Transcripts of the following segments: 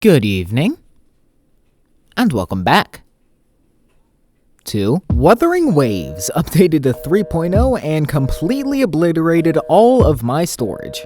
Good evening, and welcome back to Wuthering Waves, updated to 3.0 and completely obliterated all of my storage.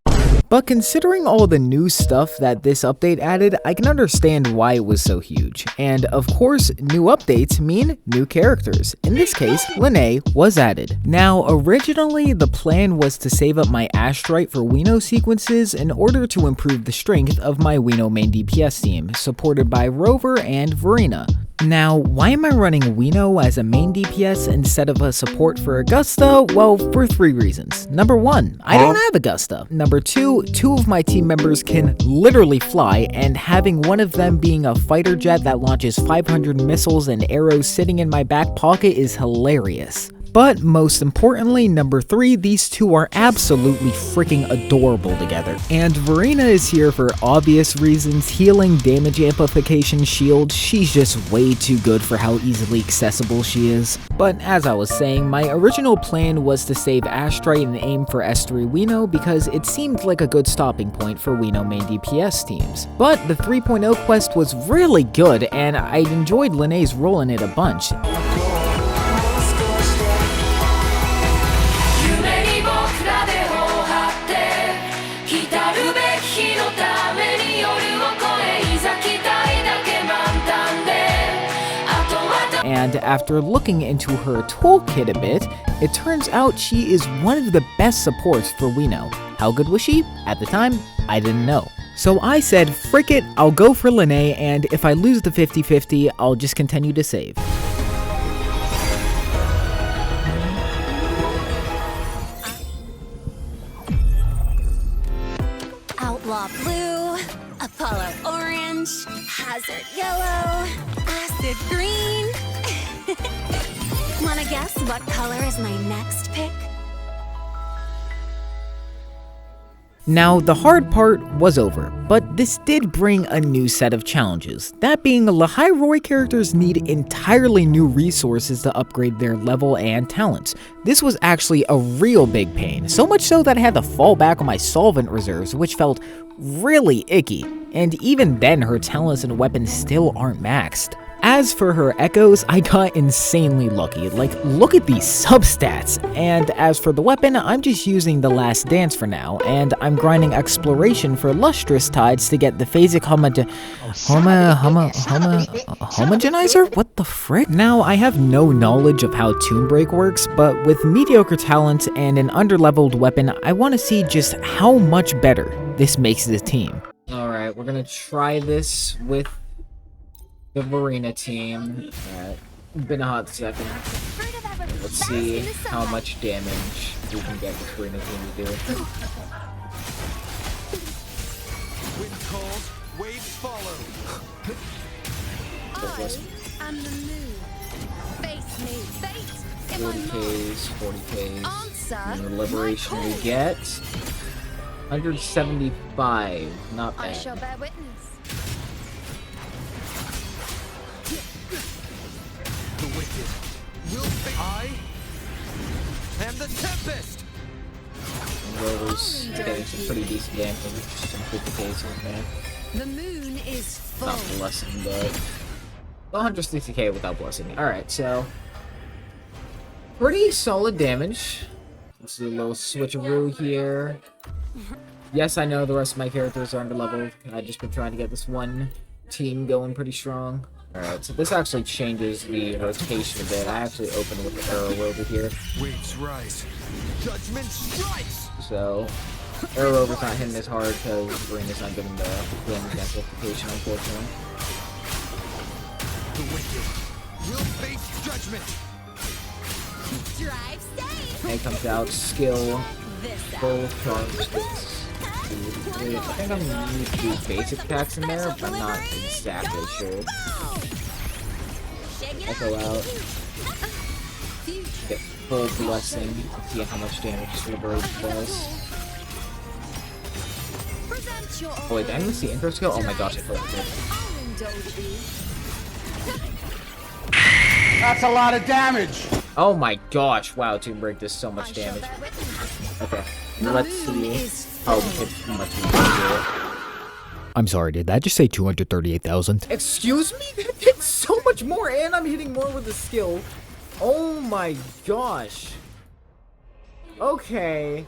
But considering all the new stuff that this update added, I can understand why it was so huge. And of course, new updates mean new characters. In this case, Lynae was added. Now, originally, the plan was to save up my Astrite for Iuno sequences in order to improve the strength of my Iuno main DPS team, supported by Rover and Verena. Now, why am I running Iuno as a main DPS instead of a support for Augusta? Well, for 3 reasons. Number 1, I don't have Augusta. Number 2, 2 of my team members can literally fly, and having one of them being a fighter jet that launches 500 missiles and arrows sitting in my back pocket is hilarious. But most importantly, number 3, these two are absolutely freaking adorable together. And Verena is here for obvious reasons: healing, damage amplification, shield. She's just way too good for how easily accessible she is. But as I was saying, my original plan was to save Astrite and aim for S3 Iuno because it seemed like a good stopping point for Iuno main DPS teams. But the 3.0 quest was really good, and I enjoyed Lynae's role in it a bunch. And after looking into her toolkit a bit, it turns out she is one of the best supports for Iuno. How good was she? At the time, I didn't know. So I said, frick it, I'll go for Lynae, and if I lose the 50-50, I'll just continue to save. Outlaw blue, Apollo orange, hazard yellow, acid green. Wanna guess what color is my next pick? Now, the hard part was over, but this did bring a new set of challenges. That being, Lynae characters need entirely new resources to upgrade their level and talents. This was actually a real big pain, so much so that I had to fall back on my solvent reserves, which felt really icky. And even then, her talents and weapons still aren't maxed. As for her echoes, I got insanely lucky. Like, look at these substats. And as for the weapon, I'm just using the Last Dance for now, and I'm grinding Exploration for Lustrous Tides to get the phasic homogenizer? What the frick? Now, I have no knowledge of how Tomb Break works, but with mediocre talent and an underleveled weapon, I want to see just how much better this makes the team. Alright, we're gonna try this with the Verena team. Been a hot second. Let's see how much damage we can get this Verena team to do. Wind calls, waves follow. I'm the moon. Face me, fate. 40Ks, 40Ks. Answer And the liberation we get 175. Not I bad. shall bear witness. The wicked will face I and the tempest. Rover's getting some pretty decent damage. Some 50Ks in there. The moon is full. Not blessing, but 160k without blessing. Alright, so pretty solid damage. Let's do a little switcheroo here. Yes, I know the rest of my characters are underleveled. I've just been trying to get this one team going pretty strong. Alright, so this actually changes the rotation a bit. I actually opened with the arrow over here. Waves rise. Judgment strikes. So arrow over's not hitting as hard because Verena's not getting the damage amplification, unfortunately. The wicked will face judgment. Drive safe. And it comes out skill, This full charge. I think I'm gonna need to do basic attacks in there, but I'm not exactly sure. Echo out. Get full blessing to see how much damage this liberation does. Oh wait, did I miss the intro skill? Oh my gosh, I felt it. That's a lot of damage! Oh my gosh, wow, Tomb Break does so much damage. Okay, let's see how much we can do it. I'm sorry, did that just say 238,000? Excuse me? That did so much more, and I'm hitting more with the skill. Oh my gosh. Okay.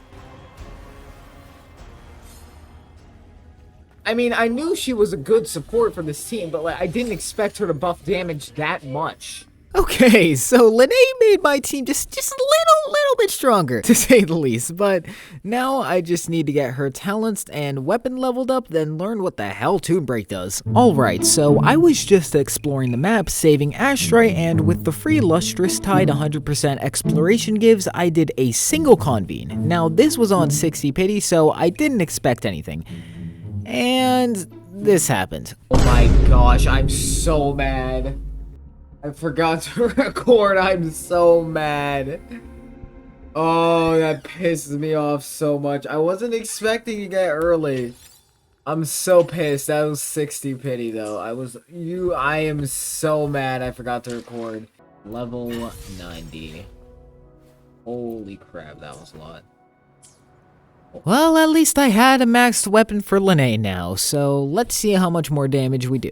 I mean, I knew she was a good support for this team, but like, I didn't expect her to buff damage that much. Okay, so Lynae made my team just a little bit stronger, to say the least, but now I just need to get her talents and weapon leveled up, then learn what the hell Toon Break does. Alright, so I was just exploring the map, saving Astray, and with the free Lustrous Tide 100% exploration gives, I did a single convene. Now, this was on 60 pity, so I didn't expect anything. And this happened. Oh my gosh, I'm so mad. I forgot to record. I'm so mad. Oh, that pisses me off so much. I wasn't expecting to get early. I'm so pissed. That was 60 pity though. I am so mad I forgot to record. Level 90. Holy crap, that was a lot. Well, at least I had a maxed weapon for Lynae now, so let's see how much more damage we do.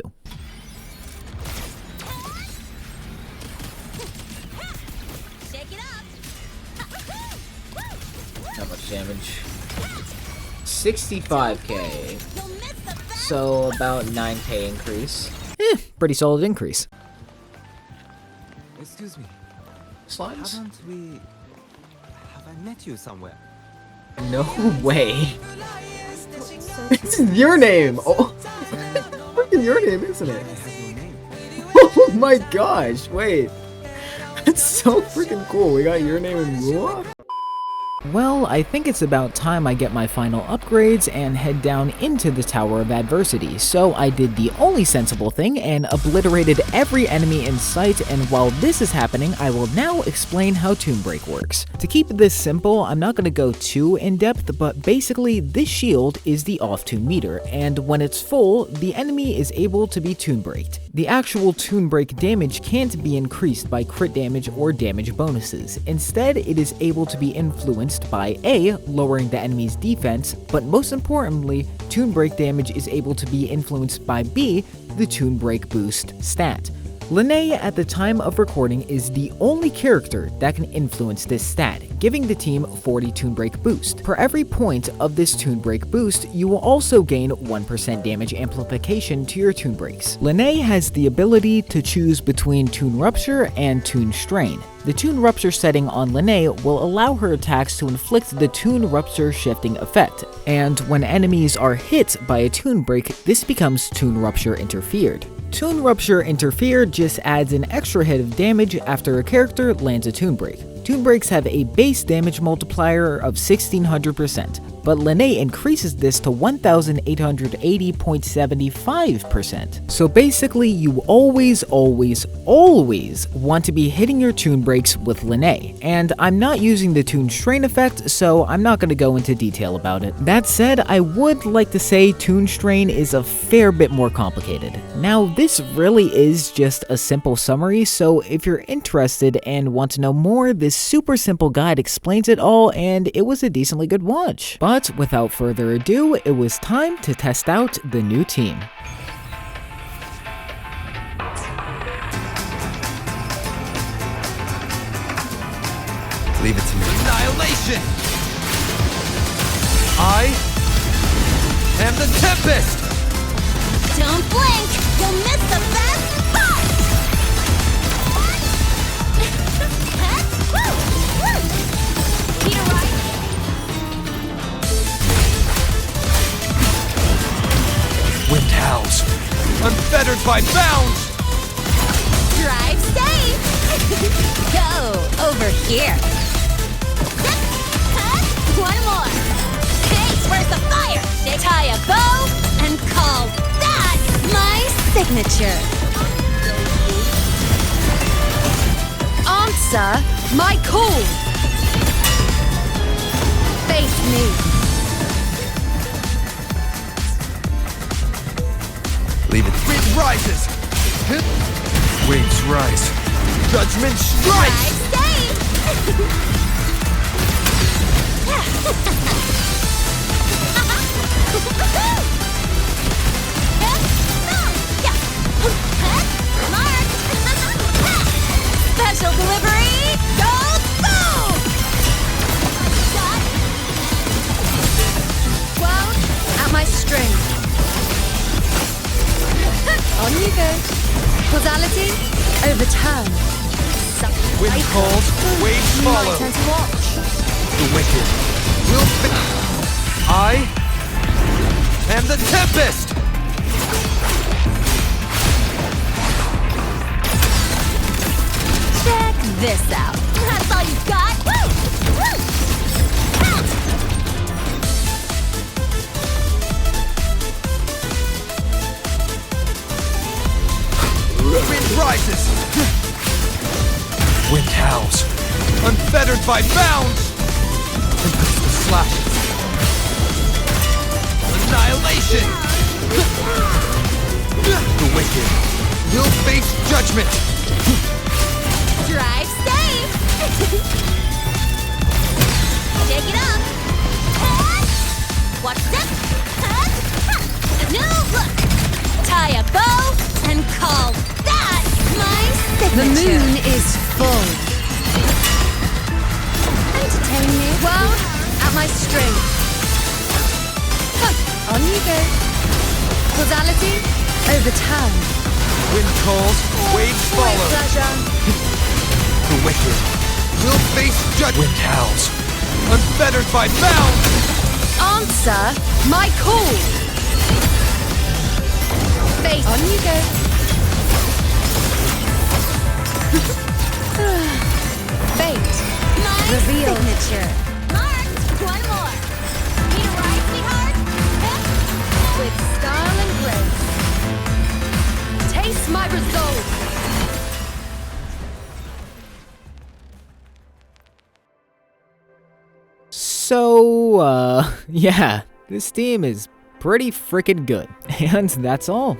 Not much damage. 65k. So about 9k increase. Pretty solid increase. Excuse me. Slimes? Have I met you somewhere? No way. This is your name. Oh, freaking your name, isn't it? Oh my gosh! Wait, that's so freaking cool. We got your name in Wuwa? Well, I think it's about time I get my final upgrades and head down into the Tower of Adversity, so I did the only sensible thing and obliterated every enemy in sight, and while this is happening, I will now explain how Toon Break works. To keep this simple, I'm not going to go too in-depth, but basically this shield is the off-toon meter, and when it's full, the enemy is able to be Toon Breaked. The actual Toon Break damage can't be increased by crit damage or damage bonuses. Instead, it is able to be influenced by A, lowering the enemy's defense, but most importantly, Toon Break damage is able to be influenced by B, the Toon Break boost stat. Lynae at the time of recording is the only character that can influence this stat, giving the team 40 Toon Break boost. For every point of this Toon Break boost, you will also gain 1% damage amplification to your Toon Breaks. Lynae has the ability to choose between Toon Rupture and Toon Strain. The Toon Rupture setting on Lynae will allow her attacks to inflict the Toon Rupture shifting effect, and when enemies are hit by a Toon Break, this becomes Toon Rupture Interfered. Toon Rupture Interfered just adds an extra hit of damage after a character lands a Toon Break. Toon Breaks have a base damage multiplier of 1600%, but Lynae increases this to 1880.75%. So basically, you always want to be hitting your Toon Breaks with Lynae, and I'm not using the Toon Strain effect, so I'm not going to go into detail about it. That said, I would like to say Toon Strain is a fair bit more complicated. Now, this really is just a simple summary, so if you're interested and want to know more, this super simple guide explains it all, and it was a decently good watch. But without further ado, it was time to test out the new team. Leave it to me. Annihilation! I am the Tempest! Don't blink! You'll miss the best part! Need a ride? Wind howls, unfettered by bounds! Drive safe! Go over here! One more! Face where's the fire! Tie a bow and call that my signature! Answer my call! Face me! Leave it. Wind rises! Waves rise. Judgment strikes! Drive safe! Causality overturned. Wind calls, waves follow. Turn to watch. The wicked will I am the Tempest! Check this out. That's all you got? Woo! Woo! Out! Wind rises! Wind howls, unfettered by bounds! Tempest slashes. Annihilation! The wicked will face judgment! Drive safe! Take it up! And watch this! A new look! Tie a bow and call that my signature! The moon is full. Entertain me? Well, at my string. On you go. Causality overturned. Wind calls, waves follow. Pleasure. The wicked will face judgment. Wind howls, unfettered by bounds! Answer my call. Face. On you go. Fate. My reveal. Signature. Marked. One more. Need a ride, sweetheart? With style and grace. Taste my resolve. So, yeah, this team is pretty freaking good. And that's all.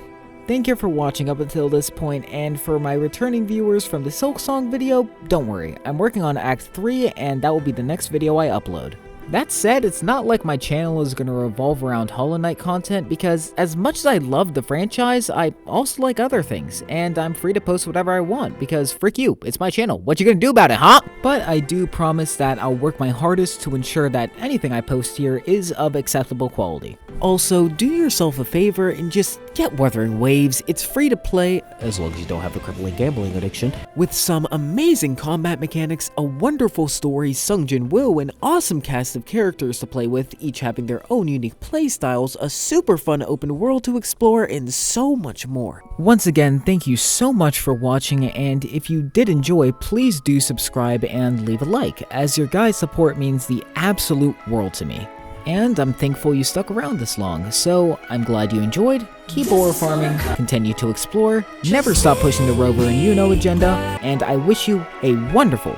Thank you for watching up until this point, and for my returning viewers from the Silk Song video, don't worry, I'm working on Act 3 and that will be the next video I upload. That said, it's not like my channel is going to revolve around Hollow Knight content, because as much as I love the franchise, I also like other things, and I'm free to post whatever I want, because frick you, it's my channel, what you gonna do about it, huh? But I do promise that I'll work my hardest to ensure that anything I post here is of acceptable quality. Also, do yourself a favor and just get Wuthering Waves. It's free to play, as long as you don't have a crippling gambling addiction, with some amazing combat mechanics, a wonderful story, Sungjin Woo, an awesome cast of characters to play with, each having their own unique playstyles, a super fun open world to explore, and so much more. Once again, thank you so much for watching, and if you did enjoy, please do subscribe and leave a like, as your guys' support means the absolute world to me. And I'm thankful you stuck around this long, so I'm glad you enjoyed. Keep ore farming, continue to explore, never stop pushing the Rover and Iuno agenda, and I wish you a wonderful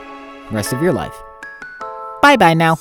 rest of your life. Bye bye now.